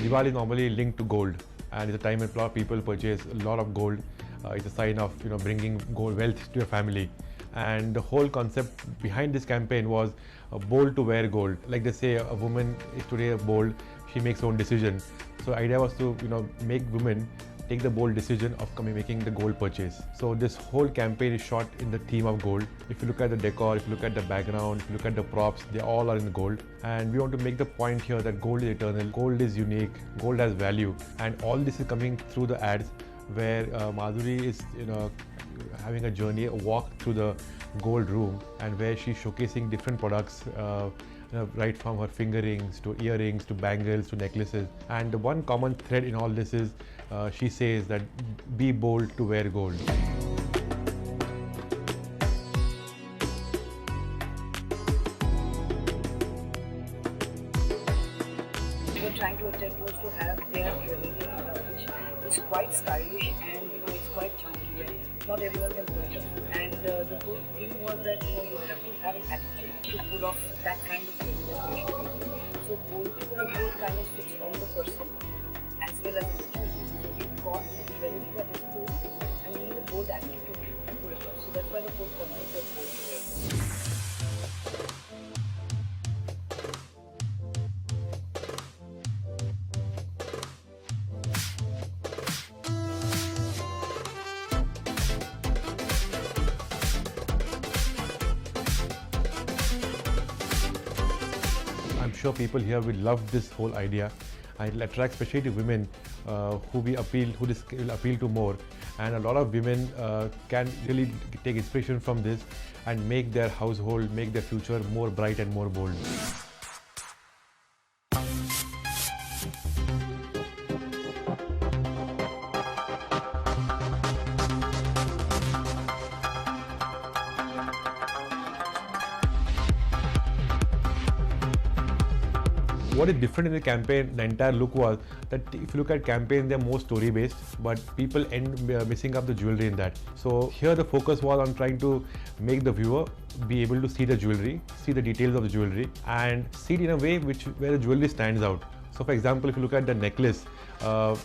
Diwali is normally linked to gold, and it's a time when a lot of people purchase a lot of gold. It's a sign of bringing gold wealth to your family. And the whole concept behind this campaign was bold to wear gold. Like they say, a woman is today bold, she makes her own decision. So the idea was to make women take the bold decision of making the gold purchase. So this whole campaign is shot in the theme of gold. If you look at the decor, if you look at the background, if you look at the props, they all are in gold. And we want to make the point here that gold is eternal, gold is unique, gold has value. And all this is coming through the ads where Madhuri is having a journey, a walk through the gold room, and where she's showcasing different products right from her finger rings to earrings to bangles to necklaces. And the one common thread in all this is she says that be bold to wear gold. What we're trying to attempt was to have their jewelry which is quite stylish and it's quite chunky and not everyone can pull it off. And the whole thing was that you have to have an attitude to pull off that kind of jewelry. So bold to wear gold kind of fits on the person as well as the jewelry. So we've got jewelry that is bold and you need a bold attitude to pull it off. So that's why the whole concept of bold to wear gold. I'm sure people here will love this whole idea, and it'll attract especially women who will appeal to more. And a lot of women can really take inspiration from this and make their household, make their future more bright and more bold. What is different in the campaign, the entire look was that if you look at campaigns, they're more story based, but people end missing up the jewelry in that. So here the focus was on trying to make the viewer be able to see the jewelry, see the details of the jewelry, and see it in a way where the jewelry stands out. So for example, if you look at the necklace,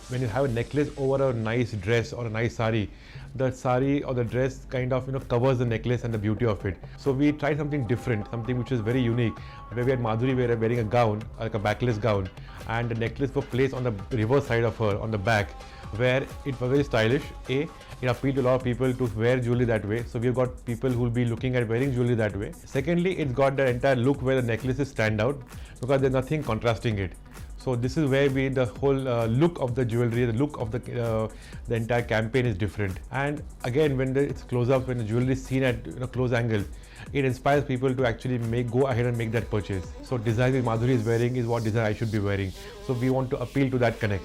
when you have a necklace over a nice dress or a nice sari, the sari or the dress kind of covers the necklace and the beauty of it. So we tried something different, something which is very unique, where we had Madhuri wearing a gown, like a backless gown, and the necklace was placed on the reverse side of her, on the back, where it was very stylish. It appealed to a lot of people to wear jewelry that way. So we've got people who will be looking at wearing jewelry that way. Secondly, it's got the entire look where the necklaces stand out because there's nothing contrasting it. So this is where the whole look of the jewelry, the look of the entire campaign is different. And again, when it's close up, when the jewelry is seen at close angle, it inspires people to actually go ahead and make that purchase. So design that Madhuri is wearing is what design I should be wearing. So we want to appeal to that connect.